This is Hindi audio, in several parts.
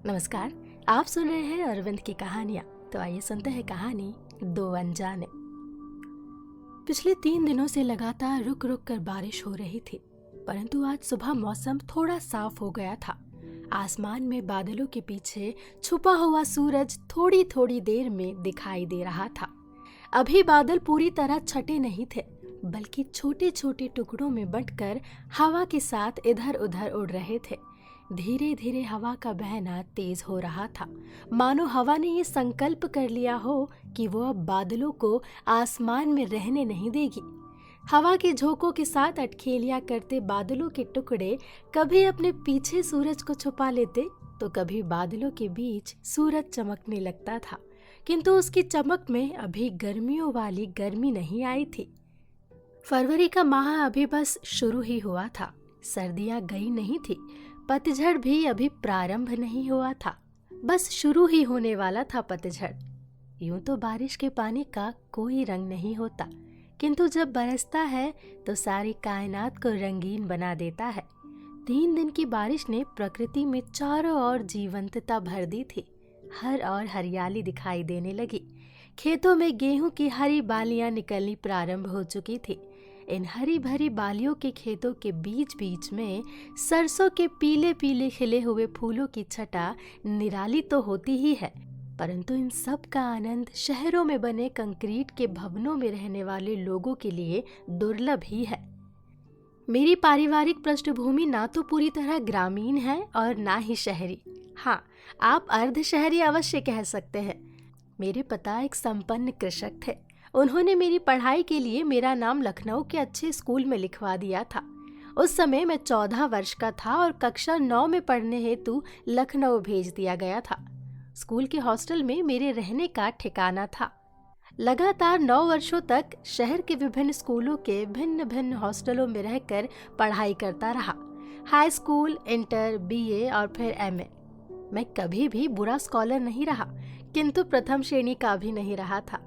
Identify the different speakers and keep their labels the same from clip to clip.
Speaker 1: नमस्कार। आप सुन रहे हैं अरविंद की कहानियां। तो आइए सुनते हैं कहानी दो अनजाने। पिछले 3 दिनों से लगातार रुक रुक कर बारिश हो रही थी, परंतु आज सुबह मौसम थोड़ा साफ हो गया था। आसमान में बादलों के पीछे छुपा हुआ सूरज थोड़ी थोड़ी देर में दिखाई दे रहा था। अभी बादल पूरी तरह छटे नहीं थे, बल्कि छोटे छोटे टुकड़ों में बंटकर हवा के साथ इधर उधर उड़ रहे थे। धीरे धीरे हवा का बहना तेज हो रहा था, मानो हवा ने ये संकल्प कर लिया हो कि वो अब बादलों को आसमान में रहने नहीं देगी। हवा के झोंकों के साथ अटखेलियां करते बादलों के टुकड़े कभी अपने पीछे सूरज को छुपा लेते, तो कभी बादलों के बीच सूरज चमकने लगता था। किंतु उसकी चमक में अभी गर्मियों वाली गर्मी नहीं आई थी। फरवरी का माह अभी बस शुरू ही हुआ था। सर्दियां गई नहीं थी, पतझड़ भी अभी प्रारंभ नहीं हुआ था, बस शुरू ही होने वाला था पतझड़। यूं तो बारिश के पानी का कोई रंग नहीं होता, किंतु जब बरसता है तो सारी कायनात को रंगीन बना देता है। 3 दिन की बारिश ने प्रकृति में चारों ओर जीवंतता भर दी थी। हर ओर हरियाली दिखाई देने लगी। खेतों में गेहूं की हरी बालियां निकलनी प्रारंभ हो चुकी थी। इन हरी भरी बालियों के खेतों के बीच बीच में सरसों के पीले पीले खिले हुए फूलों की छटा निराली तो होती ही है, परंतु इन सब का आनंद शहरों में बने कंक्रीट के भवनों में रहने वाले लोगों के लिए दुर्लभ ही है। मेरी पारिवारिक पृष्ठभूमि ना तो पूरी तरह ग्रामीण है और ना ही शहरी। हाँ, आप अर्ध शहरी अवश्य कह सकते हैं। मेरे पिता एक संपन्न कृषक थे। उन्होंने मेरी पढ़ाई के लिए मेरा नाम लखनऊ के अच्छे स्कूल में लिखवा दिया था। उस समय मैं 14 वर्ष का था और कक्षा 9 में पढ़ने हेतु लखनऊ भेज दिया गया था। स्कूल के हॉस्टल में मेरे रहने का ठिकाना था। लगातार 9 वर्षों तक शहर के विभिन्न स्कूलों के भिन्न भिन्न हॉस्टलों में रहकर पढ़ाई करता रहा। हाई स्कूल, इंटर, बीए और फिर एमए। मैं कभी भी बुरा स्कॉलर नहीं रहा, किंतु प्रथम श्रेणी का भी नहीं रहा था।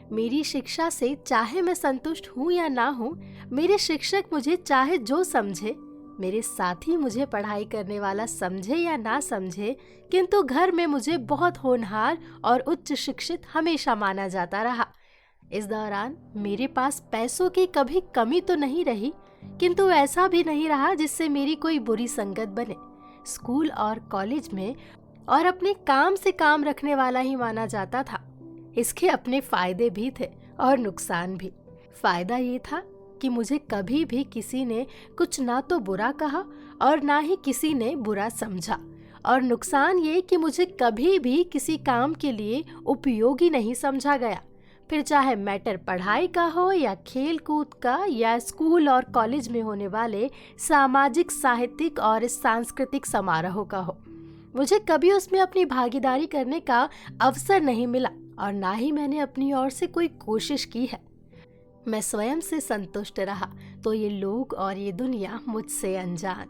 Speaker 1: मेरी शिक्षा से चाहे मैं संतुष्ट हूँ या ना हूँ, मेरे शिक्षक मुझे चाहे जो समझे, मेरे साथी मुझे पढ़ाई करने वाला समझे या ना समझे, किंतु घर में मुझे बहुत होनहार और उच्च शिक्षित हमेशा माना जाता रहा। इस दौरान मेरे पास पैसों की कभी कमी तो नहीं रही, किंतु ऐसा भी नहीं रहा जिससे मेरी कोई बुरी संगत बने। स्कूल और कॉलेज में और अपने काम से काम रखने वाला ही माना जाता था। इसके अपने फायदे भी थे और नुकसान भी। फायदा ये था कि मुझे कभी भी किसी ने कुछ ना तो बुरा कहा और ना ही किसी ने बुरा समझा, और नुकसान ये कि मुझे कभी भी किसी काम के लिए उपयोगी नहीं समझा गया, फिर चाहे मैटर पढ़ाई का हो या खेल कूद का या स्कूल और कॉलेज में होने वाले सामाजिक, साहित्यिक और सांस्कृतिक समारोह का हो। मुझे कभी उसमें अपनी भागीदारी करने का अवसर नहीं मिला और ना ही मैंने अपनी ओर से कोई कोशिश की है। मैं स्वयं से संतुष्ट रहा तो ये लोग और ये दुनिया मुझसे अनजान।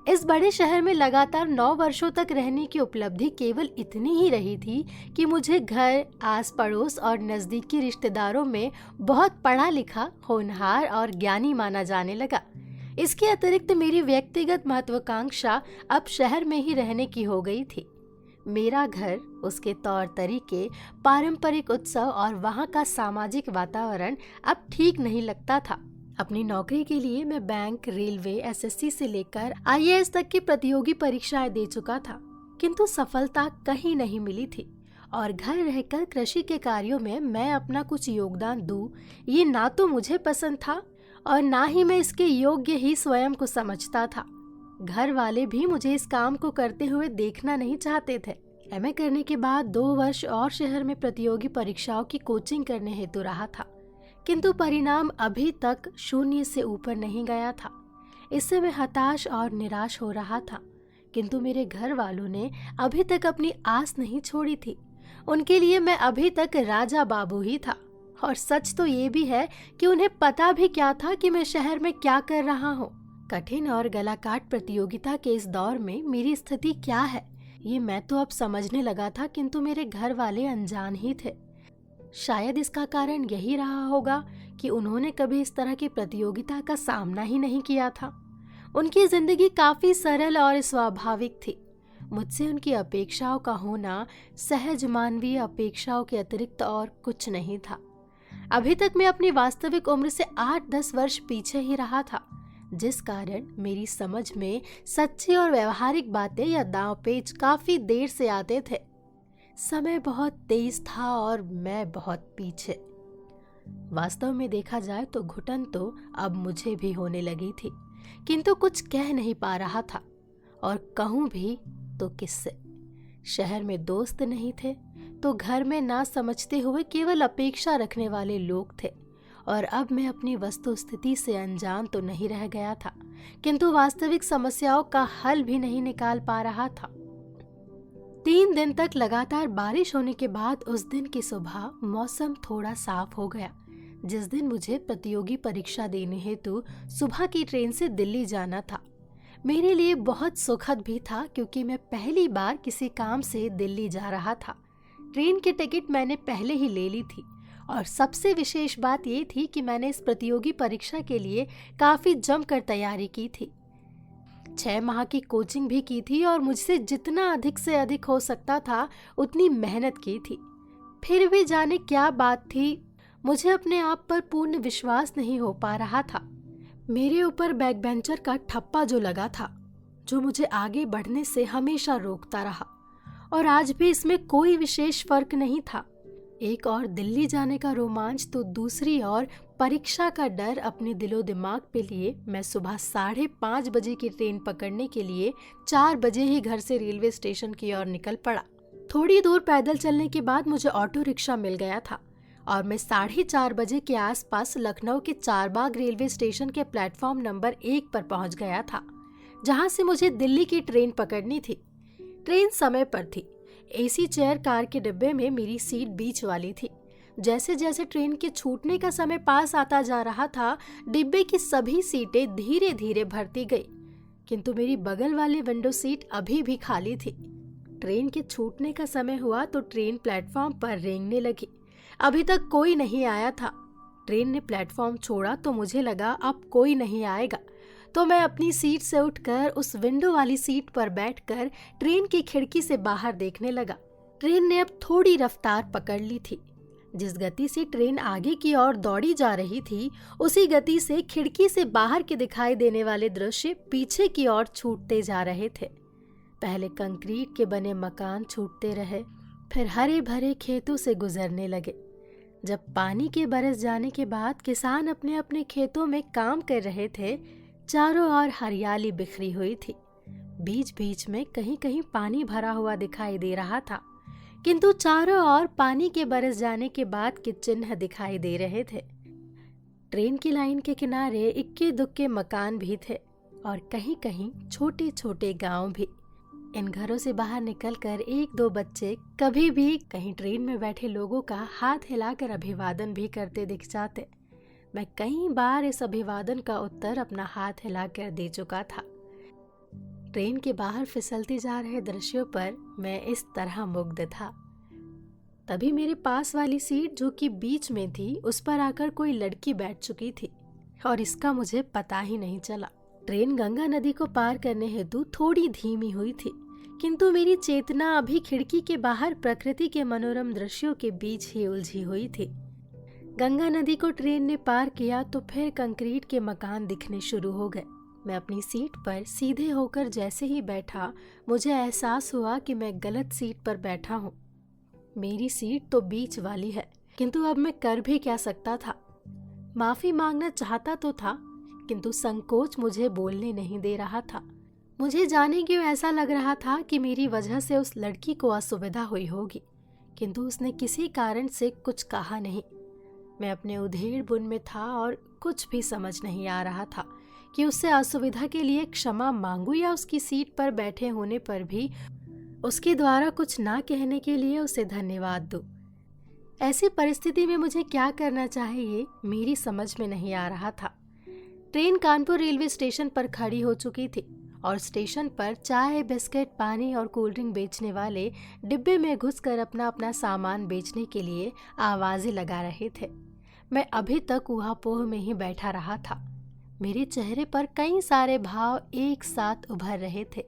Speaker 1: इस बड़े शहर में लगातार 9 वर्षों तक रहने की उपलब्धि केवल इतनी ही रही थी कि मुझे घर, आस पड़ोस और नज़दीकी रिश्तेदारों में बहुत पढ़ा लिखा, होनहार और ज्ञानी माना जाने लगा। इसके अतिरिक्त मेरी व्यक्तिगत महत्वाकांक्षा अब शहर में ही रहने की हो गई थी। मेरा घर, उसके तौर तरीके, पारंपरिक उत्सव और वहाँ का सामाजिक वातावरण अब ठीक नहीं लगता था। अपनी नौकरी के लिए मैं बैंक, रेलवे, एसएससी से लेकर आईएएस तक की प्रतियोगी परीक्षाएं दे चुका था, किंतु सफलता कहीं नहीं मिली थी। और घर रहकर कृषि के कार्यों में मैं अपना कुछ योगदान दूं, ये ना तो मुझे पसंद था और ना ही मैं इसके योग्य ही स्वयं को समझता था। घर वाले भी मुझे इस काम को करते हुए देखना नहीं चाहते थे। एमए करने के बाद 2 वर्ष और शहर में प्रतियोगी परीक्षाओं की कोचिंग करने हेतु रहा था, किंतु परिणाम अभी तक 0 से ऊपर नहीं गया था। इससे मैं हताश और निराश हो रहा था, किंतु मेरे घर वालों ने अभी तक अपनी आस नहीं छोड़ी थी। उनके लिए मैं अभी तक राजा बाबू ही था। और सच तो ये भी है कि उन्हें पता भी क्या था कि मैं शहर में क्या कर रहा हूँ। कठिन और गलाकाट प्रतियोगिता के इस दौर में मेरी स्थिति क्या है, ये मैं तो अब समझने लगा था, किंतु मेरे घर वाले अनजान ही थे। शायद इसका कारण यही रहा होगा कि उन्होंने कभी इस तरह की प्रतियोगिता का सामना ही नहीं किया था। उनकी जिंदगी काफी सरल और स्वाभाविक थी। मुझसे उनकी अपेक्षाओं का होना सहज मानवीय अपेक्षाओं के अतिरिक्त और कुछ नहीं था। अभी तक मैं अपनी वास्तविक उम्र से 8-10 वर्ष पीछे ही रहा था, जिस कारण मेरी समझ में सच्ची और व्यवहारिक बातें या दांवपेच काफी देर से आते थे। समय बहुत तेज था और मैं बहुत पीछे। वास्तव में देखा जाए तो घुटन तो अब मुझे भी होने लगी थी, किंतु कुछ कह नहीं पा रहा था, और कहूं भी तो किससे। शहर में दोस्त नहीं थे तो घर में ना समझते हुए केवल अपेक्षा रखने वाले लोग थे, और अब मैं अपनी वस्तु स्थिति से अनजान तो नहीं रह गया था, किंतु वास्तविक समस्याओं का हल भी नहीं निकाल पा रहा था। 3 दिन तक लगातार बारिश होने के बाद उस दिन की सुबह मौसम थोड़ा साफ हो गया, जिस दिन मुझे प्रतियोगी परीक्षा देने हेतु सुबह की ट्रेन से दिल्ली जाना था। मेरे लिए बहुत सुखद भी था, क्योंकि मैं पहली बार किसी काम से दिल्ली जा रहा था। ट्रेन की टिकट मैंने पहले ही ले ली थी, और सबसे विशेष बात ये थी कि मैंने इस प्रतियोगी परीक्षा के लिए काफी जमकर तैयारी की थी। 6 माह की कोचिंग भी की थी, और मुझसे जितना अधिक से अधिक हो सकता था उतनी मेहनत की थी। फिर भी जाने क्या बात थी, मुझे अपने आप पर पूर्ण विश्वास नहीं हो पा रहा था। मेरे ऊपर बैकबेंचर का ठप्पा जो लगा था, जो मुझे आगे बढ़ने से हमेशा रोकता रहा, और आज भी इसमें कोई विशेष फर्क नहीं था। एक और दिल्ली जाने का रोमांच तो दूसरी ओर परीक्षा का डर अपने दिलो दिमाग पे लिए मैं सुबह 5:30 बजे की ट्रेन पकड़ने के लिए 4 बजे ही घर से रेलवे स्टेशन की ओर निकल पड़ा। थोड़ी दूर पैदल चलने के बाद मुझे ऑटो रिक्शा मिल गया था, और मैं 4:30 बजे के आसपास लखनऊ के चारबाग रेलवे स्टेशन के प्लेटफॉर्म नंबर 1 पर पहुंच गया था, जहां से मुझे दिल्ली की ट्रेन पकड़नी थी। ट्रेन समय पर थी। एसी चेयर कार के डिब्बे में मेरी सीट बीच वाली थी। जैसे जैसे ट्रेन के छूटने का समय पास आता जा रहा था, डिब्बे की सभी सीटें धीरे धीरे भरती गई, किंतु मेरी बगल वाली विंडो सीट अभी भी खाली थी। ट्रेन के छूटने का समय हुआ तो ट्रेन प्लेटफॉर्म पर रेंगने लगी। अभी तक कोई नहीं आया था। ट्रेन ने प्लेटफॉर्म छोड़ा तो मुझे लगा अब कोई नहीं आएगा, तो मैं अपनी सीट से उठकर उस विंडो वाली सीट पर बैठकर ट्रेन की खिड़की से बाहर देखने लगा। ट्रेन ने अब थोड़ी रफ्तार पकड़ ली थी। जिस गति से ट्रेन आगे की ओर दौड़ी जा रही थी, उसी गति से खिड़की से बाहर के दिखाई देने वाले दृश्य पीछे की ओर छूटते जा रहे थे। पहले कंक्रीट के बने मकान छूटते रहे, फिर हरे भरे खेतों से गुजरने लगे। जब पानी के बरस जाने के बाद किसान अपने अपने खेतों में काम कर रहे थे, चारों ओर हरियाली बिखरी हुई थी। बीच बीच में कहीं कहीं पानी भरा हुआ दिखाई दे रहा था, किंतु चारों ओर पानी के बरस जाने के बाद के चिन्ह दिखाई दे रहे थे। ट्रेन की लाइन के किनारे इक्के दुक्के मकान भी थे, और कहीं कहीं छोटे छोटे गांव भी। इन घरों से बाहर निकलकर 1-2 बच्चे कभी भी कहीं ट्रेन में बैठे लोगों का हाथ हिलाकर अभिवादन भी करते दिख जाते। मैं कई बार इस अभिवादन का उत्तर अपना हाथ हिलाकर दे चुका था। ट्रेन के बाहर फिसलते जा रहे दृश्यों पर मैं इस तरह मुग्ध था। तभी मेरे पास वाली सीट, जो कि बीच में थी, उस पर आकर कोई लड़की बैठ चुकी थी, और इसका मुझे पता ही नहीं चला। ट्रेन गंगा नदी को पार करने हेतु थोड़ी धीमी हुई थी, किंतु मेरी चेतना अभी खिड़की के बाहर प्रकृति के मनोरम दृश्यों के बीच ही उलझी हुई थी। गंगा नदी को ट्रेन ने पार किया तो फिर कंक्रीट के मकान दिखने शुरू हो गए। मैं अपनी सीट पर सीधे होकर जैसे ही बैठा, मुझे एहसास हुआ कि मैं गलत सीट पर बैठा हूँ। मेरी सीट तो बीच वाली है, किंतु अब मैं कर भी क्या सकता था। माफी मांगना चाहता तो था, किंतु संकोच मुझे बोलने नहीं दे रहा था। मुझे जाने क्यों ऐसा लग रहा था कि मेरी वजह से उस लड़की को असुविधा हुई होगी, किंतु उसने किसी कारण से कुछ कहा नहीं। मैं अपने उधेड़ बुन में था और कुछ भी समझ नहीं आ रहा था कि उससे असुविधा के लिए क्षमा मांगू या उसकी सीट पर बैठे होने पर भी उसके द्वारा कुछ ना कहने के लिए उसे धन्यवाद दूं। ऐसी परिस्थिति में मुझे क्या करना चाहिए मेरी समझ में नहीं आ रहा था। ट्रेन कानपुर रेलवे स्टेशन पर खड़ी हो चुकी थी, और स्टेशन पर चाय, बिस्किट, पानी और कोल्ड ड्रिंक बेचने वाले डिब्बे में घुसकर अपना अपना सामान बेचने के लिए आवाजें लगा रहे थे। मैं अभी तक ऊहापोह में ही बैठा रहा था। मेरे चेहरे पर कई सारे भाव एक साथ उभर रहे थे।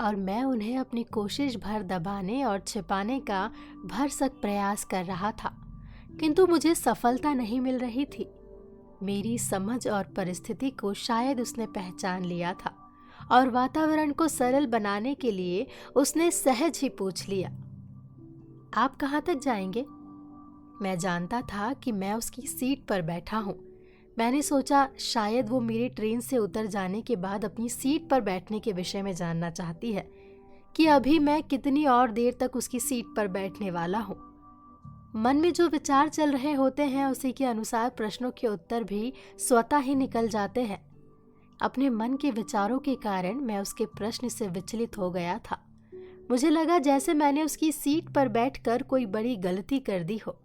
Speaker 1: और मैं उन्हें अपनी कोशिश भर दबाने और छिपाने का भरसक प्रयास कर रहा था, किंतु मुझे सफलता नहीं मिल रही थी। मेरी समझ और परिस्थिति को शायद उसने पहचान लिया था और वातावरण को सरल बनाने के लिए उसने सहज ही पूछ लिया, आप कहाँ तक जाएंगे? मैं जानता था कि मैं उसकी सीट पर बैठा हूँ। मैंने सोचा शायद वो मेरी ट्रेन से उतर जाने के बाद अपनी सीट पर बैठने के विषय में जानना चाहती है कि अभी मैं कितनी और देर तक उसकी सीट पर बैठने वाला हूँ। मन में जो विचार चल रहे होते हैं उसी के अनुसार प्रश्नों के उत्तर भी स्वतः ही निकल जाते हैं। अपने मन के विचारों के कारण मैं उसके प्रश्न से विचलित हो गया था। मुझे लगा जैसे मैंने उसकी सीट पर बैठकर कोई बड़ी गलती कर दी हो।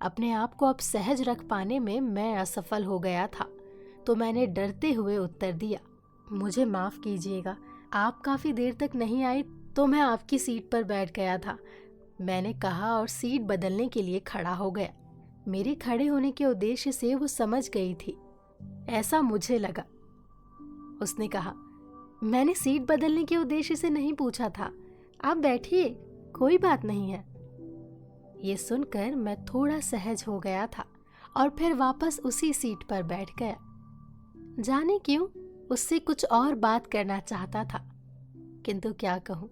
Speaker 1: अपने आप को अब सहज रख पाने में मैं असफल हो गया था, तो मैंने डरते हुए उत्तर दिया, मुझे माफ़ कीजिएगा, आप काफ़ी देर तक नहीं आई तो मैं आपकी सीट पर बैठ गया था, मैंने कहा और सीट बदलने के लिए खड़ा हो गया। मेरे खड़े होने के उद्देश्य से वो समझ गई थी, ऐसा मुझे लगा। उसने कहा, मैंने सीट बदलने के उद्देश्य से नहीं पूछा था, आप बैठिए, कोई बात नहीं है। ये सुनकर मैं थोड़ा सहज हो गया था और फिर वापस उसी सीट पर बैठ गया। जाने क्यों उससे कुछ और बात करना चाहता था, किंतु क्या कहूँ,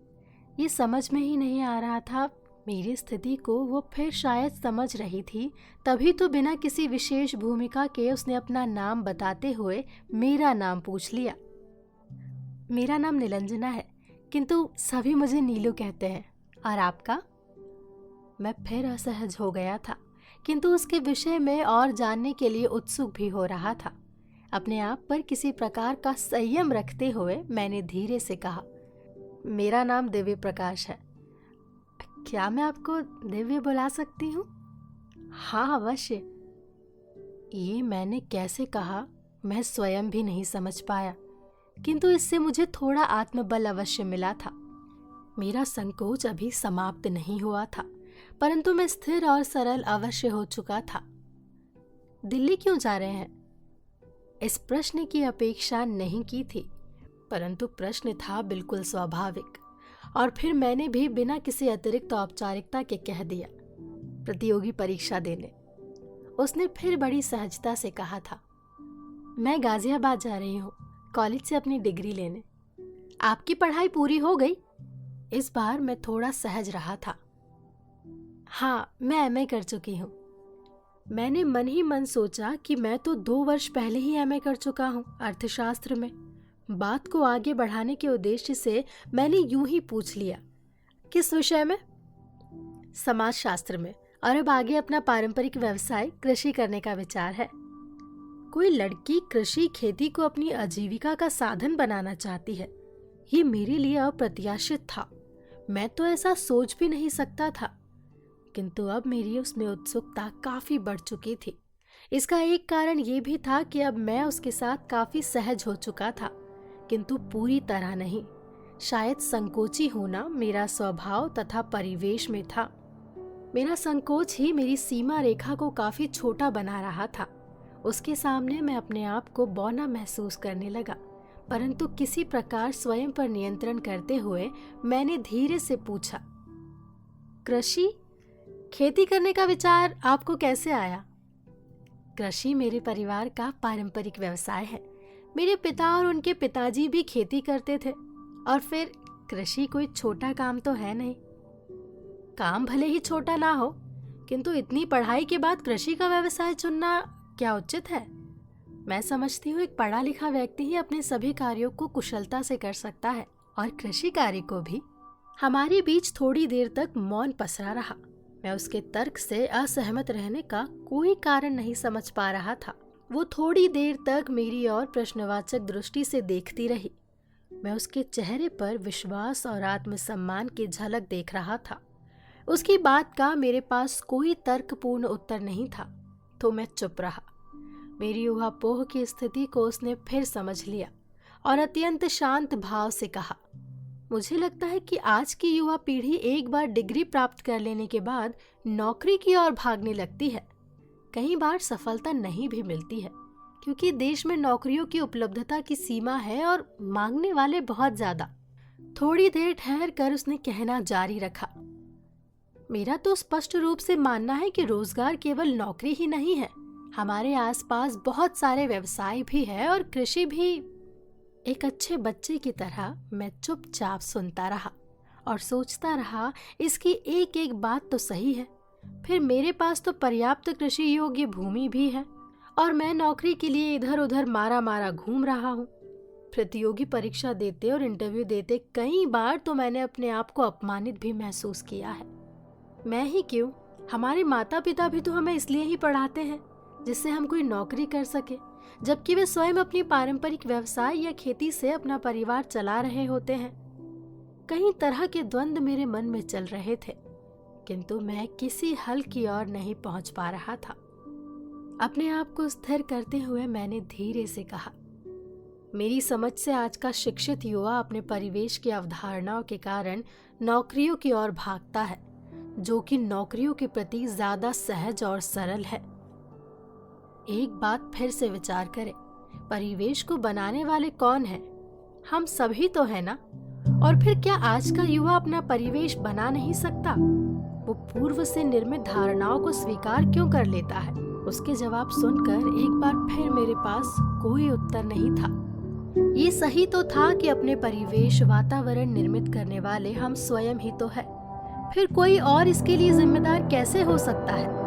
Speaker 1: ये समझ में ही नहीं आ रहा था। मेरी स्थिति को वो फिर शायद समझ रही थी, तभी तो बिना किसी विशेष भूमिका के उसने अपना नाम बताते हुए मेरा नाम पूछ लिया। मेरा नाम निलंजना है, किंतु सभी मुझे नीलू कहते हैं, और आपका? मैं फिर असहज हो गया था, किंतु उसके विषय में और जानने के लिए उत्सुक भी हो रहा था। अपने आप पर किसी प्रकार का संयम रखते हुए मैंने धीरे से कहा, मेरा नाम दिव्य प्रकाश है। क्या मैं आपको दिव्य बुला सकती हूँ? हाँ, अवश्य। ये मैंने कैसे कहा मैं स्वयं भी नहीं समझ पाया, किंतु इससे मुझे थोड़ा आत्मबल अवश्य मिला था। मेरा संकोच अभी समाप्त नहीं हुआ था, परंतु मैं स्थिर और सरल अवश्य हो चुका था। दिल्ली क्यों जा रहे हैं? इस प्रश्न की अपेक्षा नहीं की थी, परंतु प्रश्न था बिल्कुल स्वाभाविक, और फिर मैंने भी बिना किसी अतिरिक्त औपचारिकता के कह दिया, प्रतियोगी परीक्षा देने। उसने फिर बड़ी सहजता से कहा था, मैं गाजियाबाद जा रही हूँ कॉलेज से अपनी डिग्री लेने। आपकी पढ़ाई पूरी हो गई? इस बार मैं थोड़ा सहज रहा था। हाँ, मैं एमए कर चुकी हूँ। मैंने मन ही मन सोचा कि मैं तो 2 वर्ष पहले ही एमए कर चुका हूँ अर्थशास्त्र में। बात को आगे बढ़ाने के उद्देश्य से मैंने यूं ही पूछ लिया, किस विषय में? समाजशास्त्र में, और अब आगे अपना पारंपरिक व्यवसाय कृषि करने का विचार है। कोई लड़की कृषि खेती को अपनी आजीविका का साधन बनाना चाहती है, ये मेरे लिए अप्रत्याशित था। मैं तो ऐसा सोच भी नहीं सकता था, किंतु अब मेरी उसमें उत्सुकता काफी बढ़ चुकी थी। इसका एक कारण ये भी था कि अब मैं उसके साथ काफी सहज हो चुका था, किंतु पूरी तरह नहीं। शायद संकोची होना मेरा स्वभाव तथा परिवेश में था। मेरा संकोच ही मेरी सीमा रेखा को काफी छोटा बना रहा था। उसके सामने मैं अपने आप को बौना महसूस करने लगा, परंतु किसी प्रकार स्वयं पर नियंत्रण करते हुए मैंने धीरे से पूछा, कृषि खेती करने का विचार आपको कैसे आया? कृषि मेरे परिवार का पारंपरिक व्यवसाय है। मेरे पिता और उनके पिताजी भी खेती करते थे, और फिर कृषि कोई छोटा काम तो है नहीं। काम भले ही छोटा ना हो, किंतु इतनी पढ़ाई के बाद कृषि का व्यवसाय चुनना क्या उचित है? मैं समझती हूँ एक पढ़ा लिखा व्यक्ति ही अपने सभी कार्यों को कुशलता से कर सकता है, और कृषि कार्य को भी। हमारे बीच थोड़ी देर तक मौन पसरा रहा। मैं उसके तर्क से असहमत रहने का कोई कारण नहीं समझ पा रहा था। वो थोड़ी देर तक मेरी ओर प्रश्नवाचक दृष्टि से देखती रही। मैं उसके चेहरे पर विश्वास और आत्मसम्मान की झलक देख रहा था। उसकी बात का मेरे पास कोई तर्कपूर्ण उत्तर नहीं था, तो मैं चुप रहा। मेरी ऊहापोह की स्थिति को उसने फिर समझ लिया और अत्यंत शांत भाव से कहा, मुझे लगता है कि आज की युवा पीढ़ी एक बार डिग्री प्राप्त कर लेने के बाद नौकरी की ओर भागने लगती है। कई बार सफलता नहीं भी मिलती है, क्योंकि देश में नौकरियों की उपलब्धता की सीमा है और मांगने वाले बहुत ज्यादा। थोड़ी देर ठहर कर उसने कहना जारी रखा, मेरा तो स्पष्ट रूप से मानना है कि रोजगार केवल नौकरी ही नहीं है, हमारे आसपास बहुत सारे व्यवसाय भी है और कृषि भी। एक अच्छे बच्चे की तरह मैं चुपचाप सुनता रहा और सोचता रहा, इसकी एक एक बात तो सही है। फिर मेरे पास तो पर्याप्त कृषि योग्य भूमि भी है और मैं नौकरी के लिए इधर उधर मारा मारा घूम रहा हूँ। प्रतियोगी परीक्षा देते और इंटरव्यू देते कई बार तो मैंने अपने आप को अपमानित भी महसूस किया है। मैं ही क्यों, हमारे माता पिता भी तो हमें इसलिए ही पढ़ाते हैं जिससे हम कोई नौकरी कर सके, जबकि वे स्वयं अपनी पारंपरिक व्यवसाय या खेती से अपना परिवार चला रहे होते हैं। कई तरह के द्वंद्व मेरे मन में चल रहे थे, किंतु मैं किसी हल की ओर नहीं पहुंच पा रहा था। अपने आप को स्थिर करते हुए मैंने धीरे से कहा, मेरी समझ से आज का शिक्षित युवा अपने परिवेश की अवधारणाओं के कारण नौकरियों की ओर भागता है, जो कि नौकरियों के प्रति ज्यादा सहज और सरल है। एक बात फिर से विचार करें, परिवेश को बनाने वाले कौन हैं? हम सभी तो है ना। और फिर क्या आज का युवा अपना परिवेश बना नहीं सकता? वो पूर्व से निर्मित धारणाओं को स्वीकार क्यों कर लेता है? उसके जवाब सुनकर एक बार फिर मेरे पास कोई उत्तर नहीं था। ये सही तो था कि अपने परिवेश वातावरण निर्मित करने वाले हम स्वयं ही तो है, फिर कोई और इसके लिए जिम्मेदार कैसे हो सकता है?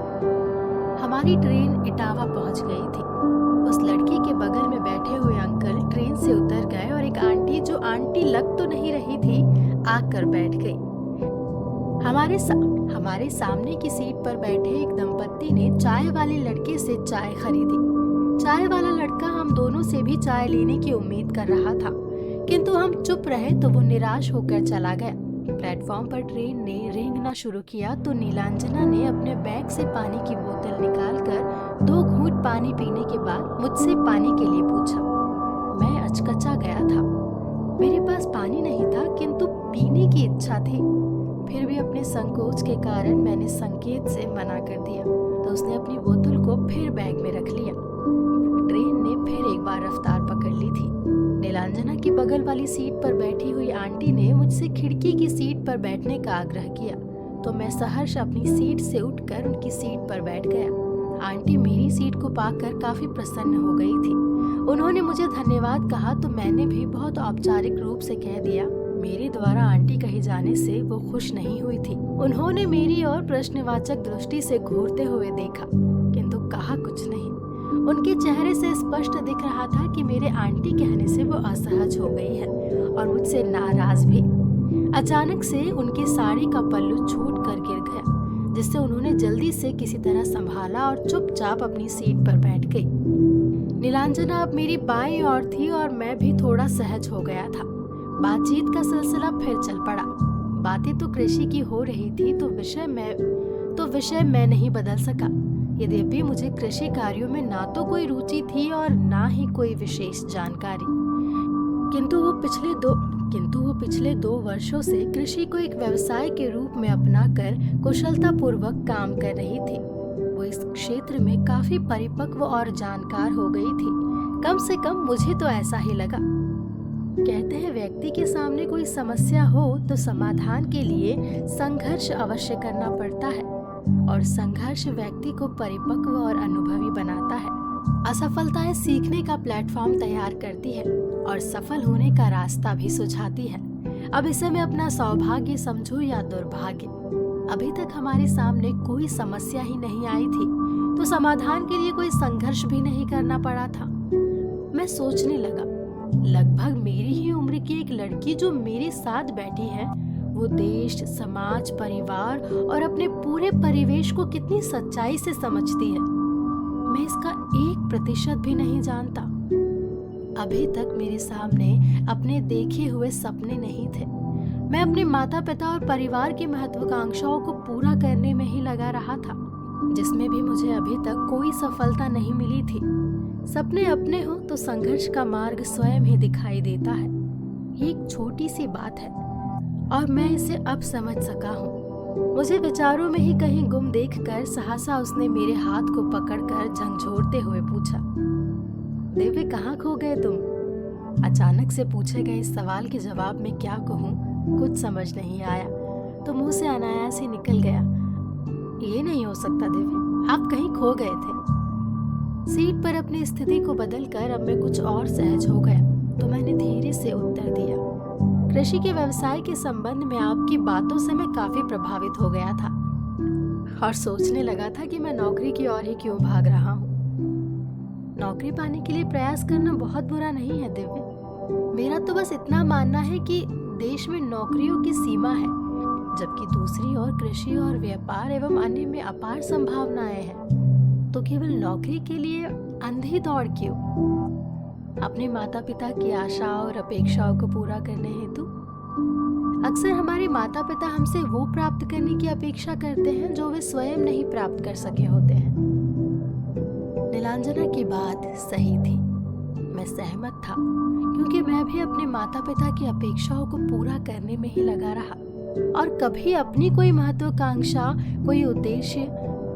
Speaker 1: हमारी ट्रेन इटावा पहुंच गई थी। उस लड़की के बगल में बैठे हुए अंकल ट्रेन से उतर गए और एक आंटी, जो आंटी लग तो नहीं रही थी, आकर बैठ गई। हमारे सामने की सीट पर बैठे एक दंपत्ति ने चाय वाले लड़के से चाय खरीदी। चाय वाला लड़का हम दोनों से भी चाय लेने की उम्मीद कर रहा था, किंतु हम चुप रहे तो वो निराश होकर चला गया। प्लेटफॉर्म पर ट्रेन ने रेंगना शुरू किया तो नीलांजना ने अपने बैग से पानी की बोतल निकालकर 2 घूंट पानी पीने के बाद मुझसे पानी के लिए पूछा। मैं अचकचा गया था। मेरे पास पानी नहीं था, किंतु पीने की इच्छा थी। फिर भी अपने संकोच के कारण मैंने संकेत से मना कर दिया तो उसने अपनी बोतल को फिर बैग में रख लिया। ट्रेन ने फिर एक बार रफ्तार पकड़ ली थी। नीलांजना की बगल वाली सीट पर बैठी हुई आंटी ने मुझसे खिड़की की सीट पर बैठने का आग्रह किया तो मैं सहर्ष अपनी सीट से उठकर उनकी सीट पर बैठ गया। आंटी मेरी सीट को पाकर काफी प्रसन्न हो गई थी। उन्होंने मुझे धन्यवाद कहा तो मैंने भी बहुत औपचारिक रूप से कह दिया। मेरे द्वारा आंटी कही जाने से वो खुश नहीं हुई थी। उन्होंने मेरी ओर प्रश्नवाचक दृष्टि से घूरते हुए देखा, किंतु कहा कुछ नहीं। उनके चेहरे से स्पष्ट दिख रहा था कि मेरे आंटी कहने से वो असहज हो गई है और मुझसे नाराज भी। अचानक से उनकी साड़ी का पल्लू छूट कर गिर गया, जिससे उन्होंने जल्दी से किसी तरह संभाला और चुपचाप अपनी सीट पर बैठ गई। नीलांजना अब मेरी बाईं ओर थी और मैं भी थोड़ा सहज हो गया था। बातचीत का सिलसिला फिर चल पड़ा। बातें तो कृषि की हो रही थी तो विषय मैं नहीं बदल सका। यद्यपि मुझे कृषि कार्यों में ना तो कोई रुचि थी और ना ही कोई विशेष जानकारी, किंतु वो पिछले 2 वर्षों से कृषि को एक व्यवसाय के रूप में अपनाकर कुशलतापूर्वक काम कर रही थी। वो इस क्षेत्र में काफी परिपक्व और जानकार हो गई थी। कम से कम मुझे तो ऐसा ही लगा। कहते हैं व्यक्ति के सामने कोई समस्या हो तो समाधान के लिए संघर्ष अवश्य करना पड़ता है और संघर्ष व्यक्ति को परिपक्व और अनुभवी बनाता है। असफलताएं सीखने का प्लेटफॉर्म तैयार करती है और सफल होने का रास्ता भी सुझाती है। अब इसे मैं अपना सौभाग्य समझूं या दुर्भाग्य, अभी तक हमारे सामने कोई समस्या ही नहीं आई थी तो समाधान के लिए कोई संघर्ष भी नहीं करना पड़ा था। मैं सोचने लगा, लगभग मेरी ही उम्र की एक लड़की जो मेरे साथ बैठी है, वो देश, समाज, परिवार और अपने पूरे परिवेश को कितनी सच्चाई से समझती है। मैं इसका 1% भी नहीं जानता। अभी तक मेरे सामने अपने देखे हुए सपने नहीं थे। मैं अपने माता पिता और परिवार की महत्वाकांक्षाओं को पूरा करने में ही लगा रहा था, जिसमें भी मुझे अभी तक कोई सफलता नहीं मिली थी। सपने अपने हो तो संघर्ष का मार्ग स्वयं ही दिखाई देता है। ये एक छोटी सी बात है और मैं इसे अब समझ सका हूँ। मुझे विचारों में ही कहीं गुम देखकर सहसा उसने मेरे हाथ को पकड़कर झंझोरते हुए पूछा, दिव्य कहाँ खो गए तुम? अचानक से पूछे गए इस सवाल के जवाब में क्या कहूँ कुछ समझ नहीं आया, तो मुंह से अनायास ही निकल गया, ये नहीं हो सकता दिव्य, आप कहीं खो गए थे। सीट पर अपनी स्थिति को बदलकर अब मैं कुछ और सहज हो गया तो मैंने धीरे से उत्तर दिया, कृषि के व्यवसाय के संबंध में आपकी बातों से मैं काफी प्रभावित हो गया था और सोचने लगा था कि मैं नौकरी की ओर ही क्यों भाग रहा हूँ। नौकरी पाने के लिए प्रयास करना बहुत बुरा नहीं है दिव्य, मेरा तो बस इतना मानना है कि देश में नौकरियों की सीमा है, जबकि दूसरी ओर कृषि और व्यापार एवं अन्य में अपार संभावनाएं हैं। तो केवल नौकरी के लिए अंधी दौड़ क्यों? अपने माता पिता की आशाओं और अपेक्षाओं को पूरा करने हेतु अक्सर हमारे माता पिता हमसे वो प्राप्त करने की अपेक्षा करते हैं जो वे स्वयं नहीं प्राप्त कर सके होते हैं। नीलांजना की बात सही थी, मैं सहमत था, क्योंकि मैं भी अपने माता पिता की अपेक्षाओं को पूरा करने में ही लगा रहा और कभी अपनी कोई महत्वाकांक्षा, कोई उद्देश्य,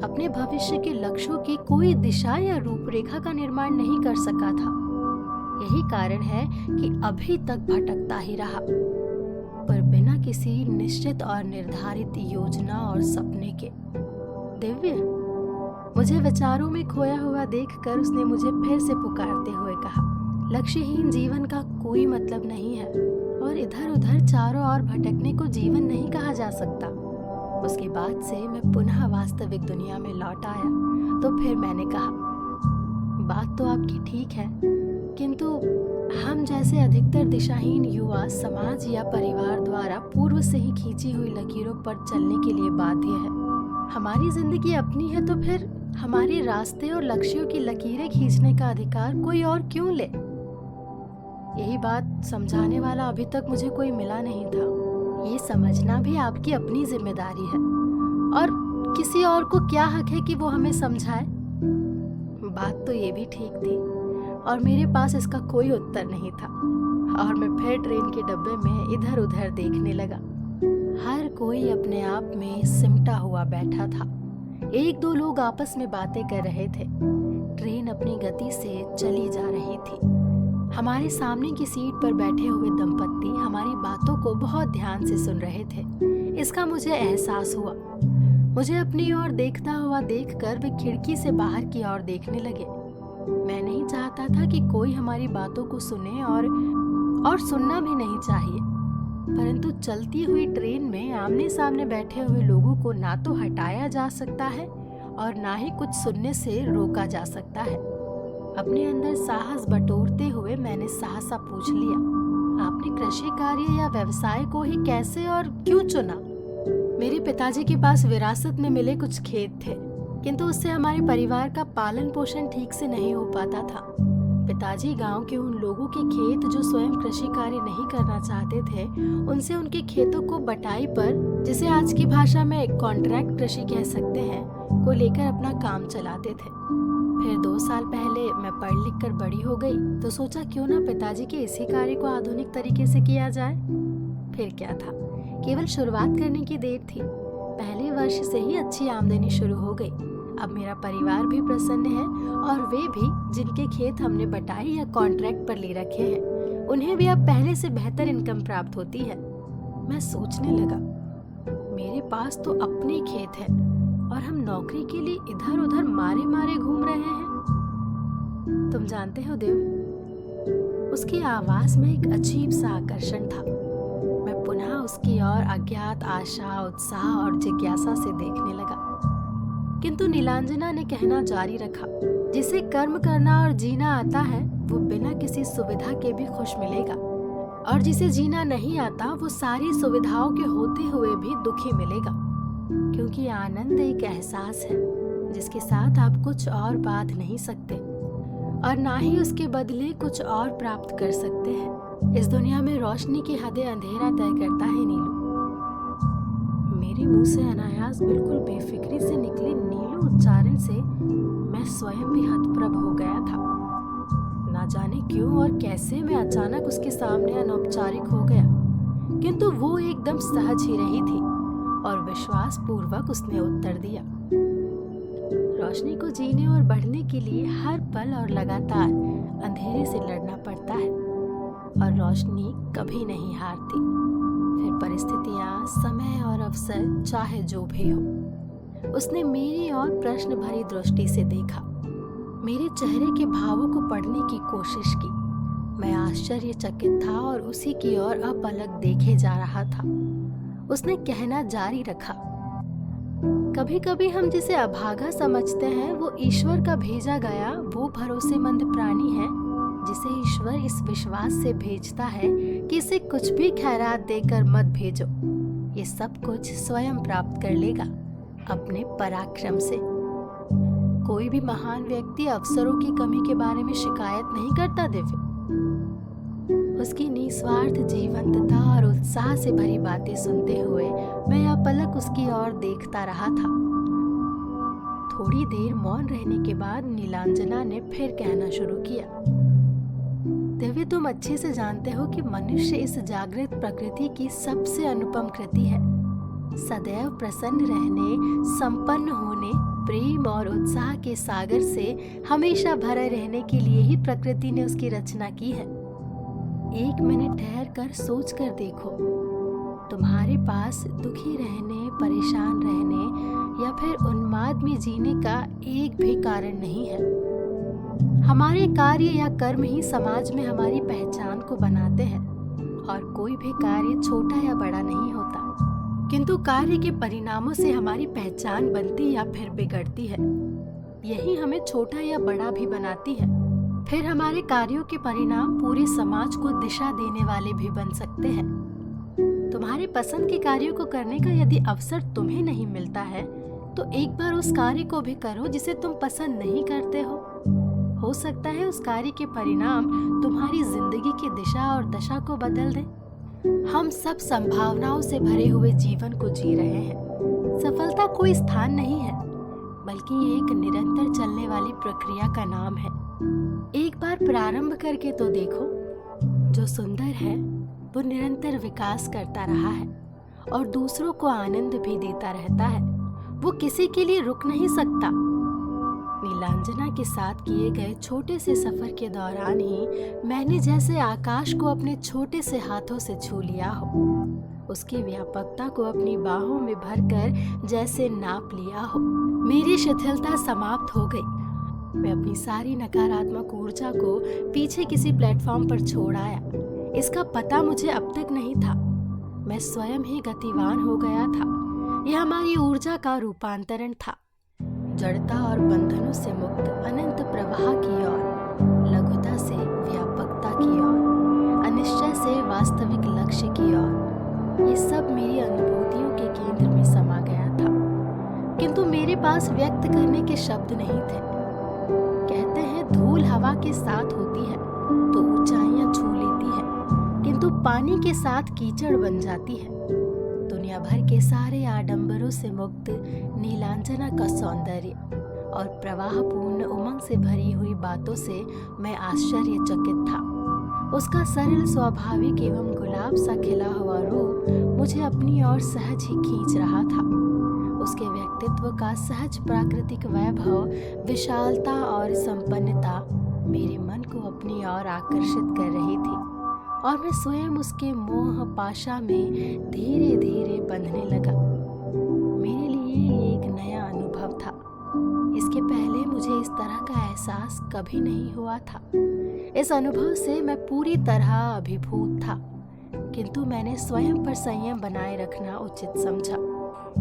Speaker 1: अपने भविष्य के लक्ष्यों की कोई दिशा या रूपरेखा का निर्माण नहीं कर सका था। यही कारण है कि अभी तक भटकता ही रहा, पर बिना किसी निश्चित और निर्धारित योजना और सपने के। दिव्य, मुझे विचारों में खोया हुआ देखकर उसने मुझे फिर से पुकारते हुए कहा, लक्ष्यहीन जीवन का कोई मतलब नहीं है और इधर उधर चारों ओर भटकने को जीवन नहीं कहा जा सकता। उसके बाद से मैं पुनः वास्तविक दुनिया में लौट आया तो फिर मैंने कहा, बात तो आपकी ठीक है, किंतु हम जैसे अधिकतर दिशाहीन युवा समाज या परिवार द्वारा पूर्व से ही खींची हुई लकीरों पर चलने के लिए बाध्य है। हमारी जिंदगी अपनी है तो फिर हमारे रास्ते और लक्ष्यों की लकीरें खींचने का अधिकार कोई और क्यों ले? यही बात समझाने वाला अभी तक मुझे कोई मिला नहीं था। ये समझना भी आपकी अपनी जिम्मेदारी है और किसी और को क्या हक है कि वो हमें समझाए? बात तो ये भी ठीक थी और मेरे पास इसका कोई उत्तर नहीं था और मैं फिर ट्रेन के डब्बे में इधर उधर देखने लगा। हर कोई अपने आप में सिमटा हुआ बैठा था। एक दो लोग आपस में बातें कर रहे थे। ट्रेन अपनी गति से चली जा रही थी। हमारे सामने की सीट पर बैठे हुए दंपत्ति हमारी बातों को बहुत ध्यान से सुन रहे थे। इसका मुझे एहसास हुआ। मुझे अपनी ओर देखता हुआ देखकर वे खिड़की से बाहर की ओर देखने लगे। मैं नहीं चाहता था कि कोई हमारी बातों को सुने और सुनना भी नहीं चाहिए, परंतु चलती हुई ट्रेन में आमने सामने बैठे हुए लोगों को ना तो हटाया जा सकता है और ना ही कुछ सुनने से रोका जा सकता है। अपने अंदर साहस बटोरते हुए मैंने सहसा पूछ लिया, आपने कृषि कार्य या व्यवसाय को ही कैसे और क्यों चुना? मेरे पिताजी के पास विरासत में मिले कुछ खेत थे, किंतु उससे हमारे परिवार का पालन पोषण ठीक से नहीं हो पाता था। पिताजी गांव के उन लोगों के खेत जो स्वयं कृषि कार्य नहीं करना चाहते थे, उनसे उनके खेतों को बटाई पर, जिसे आज की भाषा में कॉन्ट्रैक्ट कृषि कह सकते हैं, को लेकर अपना काम चलाते थे। फिर 2 साल पहले मैं पढ़ लिख कर बड़ी हो गई तो सोचा क्यों ना पिताजी के इसी कार्य को आधुनिक तरीके से किया जाए। फिर क्या था, केवल शुरुआत करने की देर थी। पहले वर्ष से ही अच्छी आमदनी शुरू हो गई। अब मेरा परिवार भी प्रसन्न है और वे भी जिनके खेत हमने बटाई या कॉन्ट्रैक्ट पर ले रखे हैं, उन्हें भी अब पहले से बेहतर इनकम प्राप्त होती है। मैं सोचने लगा, मेरे पास तो अपने खेत हैं और हम नौकरी के लिए इधर उधर मारे मारे घूम रहे हैं। तुम जानते हो देव, उसकी आवाज में एक अजीब सा आकर्षण था। मैं पुनः उसकी ओर अज्ञात आशा, उत्साह और जिज्ञासा से देखने लगा, किंतु नीलांजना ने कहना जारी रखा, जिसे कर्म करना और जीना आता है वो बिना किसी सुविधा के भी खुश मिलेगा, और जिसे जीना नहीं आता वो सारी सुविधाओं के होते हुए भी दुखी मिलेगा, क्योंकि आनंद एक एहसास है जिसके साथ आप कुछ और बांध नहीं सकते और ना ही उसके बदले कुछ और प्राप्त कर सकते हैं। इस दुनिया में रोशनी की हदें अंधेरा तय करता है नीलू। मेरे मुंह से अनायास बिल्कुल बेफिक्री से निकले नीलू उच्चारण से मैं स्वयं भी हतप्रभ हो गया था। ना जाने क्यों और कैसे मैं अचानक उसके सामने अनौपचारिक हो गया, किंतु वो एकदम सहज ही रही थी और विश्वास पूर्वक उसने उत्तर दिया, रोशनी को जीने और बढ़ने के लिए हर पल और लगातार अंधेरे से लड़ना पड़ता है। और रोशनी कभी नहीं हारती। फिर परिस्थितियां, समय और अवसर चाहे जो भी हो। उसने मेरी ओर प्रश्न भरी दृष्टि से देखा, मेरे चेहरे के भावों को पढ़ने की कोशिश की। मैं आश्चर्यचकित था और उसी की ओर अपलक देखे जा रहा था। उसने कहना जारी रखा, कभी कभी हम जिसे अभागा समझते हैं वो ईश्वर का भेजा गया वो भरोसेमंद प्राणी है जिसे ईश्वर इस विश्वास से भेजता है कि इसे कुछ भी खैरात देकर मत भेजो, ये सब कुछ स्वयं प्राप्त कर लेगा अपने पराक्रम से। कोई भी महान व्यक्ति अवसरों की कमी के बारे में शिकायत नहीं करता दिव्य। उसकी निस्वार्थ जीवंतता और उत्साह से भरी बातें सुनते हुए मैं अपलक उसकी ओर देखता रहा था। थोड़ी देर मौन रहने के बाद नीलांजना ने फिर कहना शुरू किया, दिव्य तुम अच्छे से जानते हो कि मनुष्य इस जागृत प्रकृति की सबसे अनुपम कृति है। सदैव प्रसन्न रहने, संपन्न होने, प्रेम और उत्साह के सागर से हमेशा भरे रहने के लिए ही प्रकृति ने उसकी रचना की है। एक मिनट ठहर कर सोच कर देखो, तुम्हारे पास दुखी रहने, परेशान रहने या फिर उन्माद में जीने का एक भी कारण नहीं है। हमारे कार्य या कर्म ही समाज में हमारी पहचान को बनाते हैं और कोई भी कार्य छोटा या बड़ा नहीं होता, किंतु कार्य के परिणामों से हमारी पहचान बनती या फिर बिगड़ती है। यही हमें छोटा या बड़ा भी बनाती है। फिर हमारे कार्यों के परिणाम पूरे समाज को दिशा देने वाले भी बन सकते हैं। तुम्हारे पसंद के कार्यों को करने का यदि अवसर तुम्हें नहीं मिलता है तो एक बार उस कार्य को भी करो जिसे तुम पसंद नहीं करते हो सकता है उस कार्य के परिणाम तुम्हारी जिंदगी की दिशा और दशा को बदल दें। हम सब संभावनाओं से भरे हुए जीवन को जी रहे हैं। सफलता कोई स्थान नहीं है, बल्कि ये एक निरंतर चलने वाली प्रक्रिया का नाम है। एक बार प्रारंभ करके तो देखो, जो सुंदर है वो निरंतर विकास करता रहा है और दूसरों को आनंद भी देता रहता है। वो किसी के लिए रुक नहीं सकता। नीलांजना के साथ किए गए छोटे से सफर के दौरान ही मैंने जैसे आकाश को अपने छोटे से हाथों से छू लिया हो, उसकी व्यापकता को अपनी बाहों में भरकर जैसे नाप लिया हो। मेरी शिथिलता समाप्त हो गई। मैं अपनी सारी नकारात्मक ऊर्जा को पीछे किसी प्लेटफॉर्म पर छोड़ आया। इसका पता मुझे अब तक नहीं था। मैं स्वयं ही गतिवान हो गया था। यह हमारी ऊर्जा का रूपांतरण था, जड़ता और बंधनों से मुक्त अनंत प्रवाह की ओर, लघुता से व्यापकता की ओर, अनिश्चय से वास्तविक लक्ष्य की ओर। ये सब मेरी अनुभूतियों के केंद्र में समा गया था, किंतु मेरे पास व्यक्त करने के शब्द नहीं थे। कहते हैं धूल हवा के साथ होती है तो ऊंचाइयां छू लेती है, किंतु पानी के साथ कीचड़ बन जाती है। दुनिया भर के सारे आडंबरों से मुक्त नीलांजना का सौंदर्य और प्रवाहपूर्ण उमंग से भरी हुई बातों से मैं आश्चर्यचकित था। उसका सरल, स्वाभाविक एवं गुलाब सा खिला हुआ रूप मुझे अपनी ओर सहज ही खींच रहा था। उसके व्यक्तित्व का सहज प्राकृतिक वैभव, विशालता और संपन्नता मेरे मन को अपनी ओर आकर्षित कर रही थी और मैं स्वयं उसके मोह पाशा में धीरे धीरे बंधने लगा। मेरे लिए ये एक नया अनुभव था। इसके पहले मुझे इस तरह का एहसास कभी नहीं हुआ था। इस अनुभव से मैं पूरी तरह अभिभूत था, किंतु मैंने स्वयं पर संयम बनाए रखना उचित समझा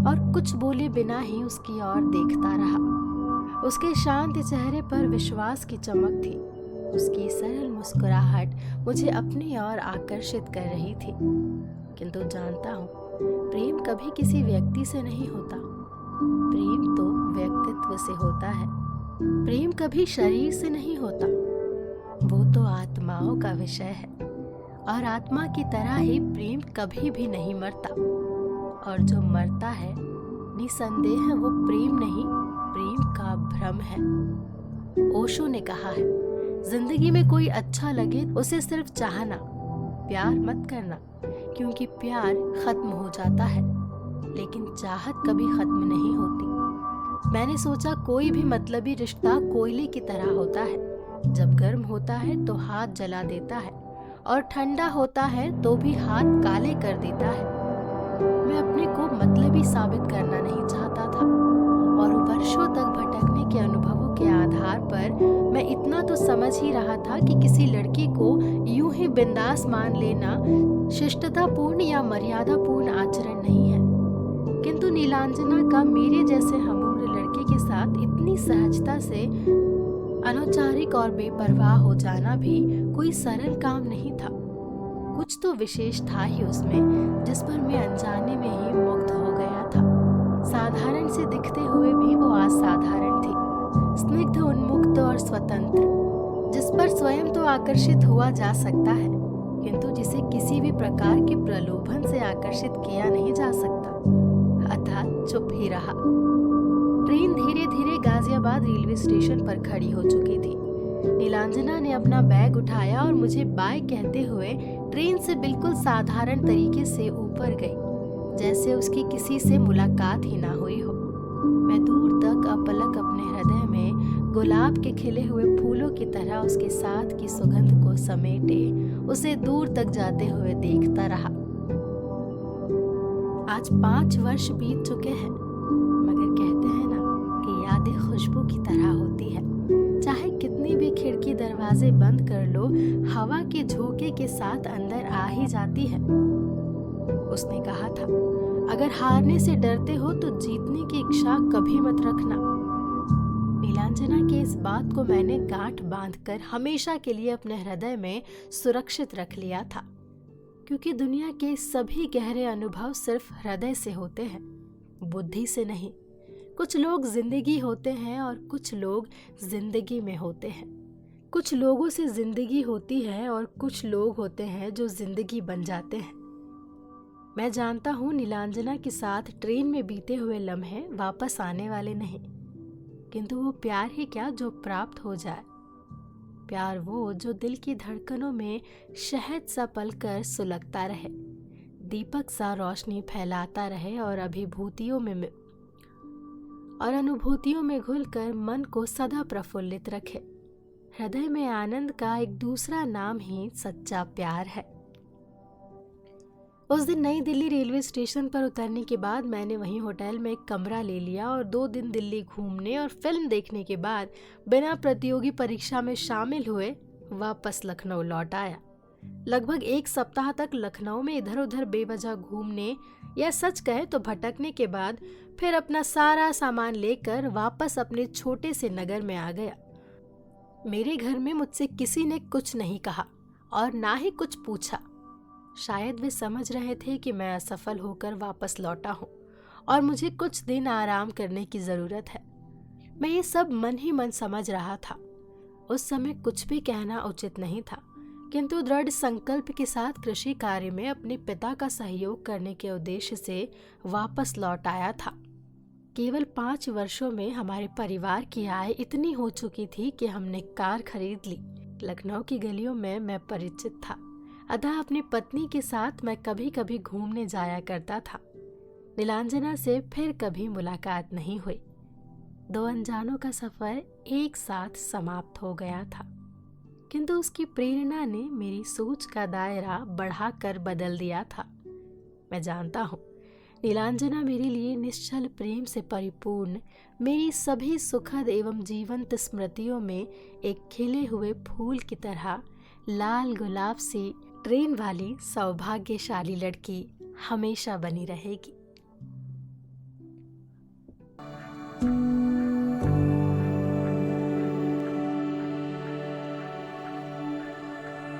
Speaker 1: और कुछ बोले बिना ही उसकी ओर देखता रहा। उसके शांत चेहरे पर विश्वास की चमक थी। उसकी सरल मुस्कुराहट मुझे अपनी ओर आकर्षित कर रही थी। किंतु जानता हूँ, प्रेम कभी किसी व्यक्ति से नहीं होता। प्रेम तो व्यक्तित्व से होता है। प्रेम कभी शरीर से नहीं होता। वो तो आत्माओं का विषय है और आत्मा की तरह ही प्रेम कभी भी नहीं मरता। और जो मरता है, निसंदेह वो प्रेम नहीं, प्रेम का भ्रम है। ओशो ने कहा है, जिंदगी में कोई अच्छा लगे उसे सिर्फ चाहना, प्यार मत करना, क्योंकि प्यार खत्म हो जाता है, लेकिन चाहत कभी खत्म नहीं होती। मैंने सोचा कोई भी मतलबी रिश्ता कोयले की तरह होता है। जब गर्म होता है तो हाथ जला देता है और ठंडा होता है तो भी हाथ काले कर देता है। मैं अपने को मतलबी साबित करना नहीं चाहता था और वर्षों तक भटकने के अनुभवों के आधार पर मैं इतना तो समझ ही रहा था कि किसी लड़की को यूं ही बिंदास मान लेना शिष्टतापूर्ण या मर्यादापूर्ण आचरण नहीं है। किंतु नीलांजना का मेरे जैसे हमउम्र लड़के के साथ इतनी सहजता से अनौपचारिक और बेपरवाह हो जाना भी कोई सरल काम नहीं था। कुछ तो विशेष था ही उसमें जिस पर मैं अनजाने में ही मुग्ध हो गया था। साधारण से दिखते हुए भी वो असाधारण थी, स्निग्ध, उन्मुक्त और स्वतंत्र, जिस पर स्वयं तो आकर्षित हुआ जा सकता है किंतु जिसे किसी भी प्रकार के प्रलोभन से आकर्षित किया नहीं जा सकता। अतः चुप ही रहा। ट्रेन धीरे धीरे गाजियाबाद रेलवे स्टेशन पर खड़ी हो चुकी थी। नीलांजना ने अपना बैग उठाया और मुझे बाय कहते हुए ट्रेन से बिल्कुल साधारण तरीके से ऊपर गई, जैसे उसकी किसी से मुलाकात ही ना हुई हो। मैं दूर तक अपलक अपने हृदय में गुलाब के खिले हुए फूलों की तरह उसके साथ की सुगंध को समेटे उसे दूर तक जाते हुए देखता रहा। आज 5 वर्ष बीत चुके हैं, मगर कहते हैं ना कि यादें खुशबू की तरह होती है। चाहे कितनी भी खिड़की दरवाजे बंद कर लो, हवा के झोंके के साथ अंदर आ ही जाती है। उसने कहा था, अगर हारने से डरते हो तो जीतने की इच्छा कभी मत रखना। नीलांजना के इस बात को मैंने गांठ बांधकर हमेशा के लिए अपने हृदय में सुरक्षित रख लिया था, क्योंकि दुनिया के सभी गहरे अनुभव सिर्फ हृदय से होते हैं, बुद्धि से नहीं। कुछ लोग जिंदगी होते हैं और कुछ लोग जिंदगी में होते हैं। कुछ लोगों से जिंदगी होती है और कुछ लोग होते हैं जो जिंदगी बन जाते हैं। मैं जानता हूँ नीलांजना के साथ ट्रेन में बीते हुए लम्हे वापस आने वाले नहीं, किंतु वो प्यार ही क्या जो प्राप्त हो जाए। प्यार वो जो दिल की धड़कनों में शहद सा पलकर सुलगता रहे, दीपक सा रोशनी फैलाता रहे और अनुभूतियों में घुलकर मन को सदा प्रफुल्लित रखे। हृदय में आनंद का एक दूसरा नाम ही सच्चा प्यार है। उस दिन नई दिल्ली रेलवे स्टेशन पर उतरने के बाद मैंने वहीं होटल में एक कमरा ले लिया और 2 दिन दिल्ली घूमने और फिल्म देखने के बाद बिना प्रतियोगी परीक्षा में शामिल हुए वापस लखनऊ लौट आया। लगभग 1 सप्ताह तक लखनऊ में इधर उधर बेवजह घूमने या सच कहे तो भटकने के बाद फिर अपना सारा सामान लेकर वापस अपने छोटे से नगर में आ गया। मेरे घर में मुझसे किसी ने कुछ नहीं कहा और ना ही कुछ पूछा। शायद वे समझ रहे थे कि मैं असफल होकर वापस लौटा हूँ और मुझे कुछ दिन आराम करने की जरूरत है। मैं ये सब मन ही मन समझ रहा था। उस समय कुछ भी कहना उचित नहीं था, किंतु दृढ़ संकल्प के साथ कृषि कार्य में अपने पिता का सहयोग करने के उद्देश्य से वापस लौट आया था। केवल 5 वर्षों में हमारे परिवार की आय इतनी हो चुकी थी कि हमने कार खरीद ली। लखनऊ की गलियों में मैं परिचित था, अतः अपनी पत्नी के साथ मैं कभी कभी घूमने जाया करता था। नीलांजना से फिर कभी मुलाकात नहीं हुई। 2 अनजानों का सफर एक साथ समाप्त हो गया था, किंतु उसकी प्रेरणा ने मेरी सोच का दायरा बढ़ाकर बदल दिया था। मैं जानता हूँ नीलांजना मेरे लिए निश्चल प्रेम से परिपूर्ण मेरी सभी सुखद एवं जीवंत स्मृतियों में एक खिले हुए फूल की तरह लाल गुलाब सी ट्रेन वाली सौभाग्यशाली लड़की हमेशा बनी रहेगी।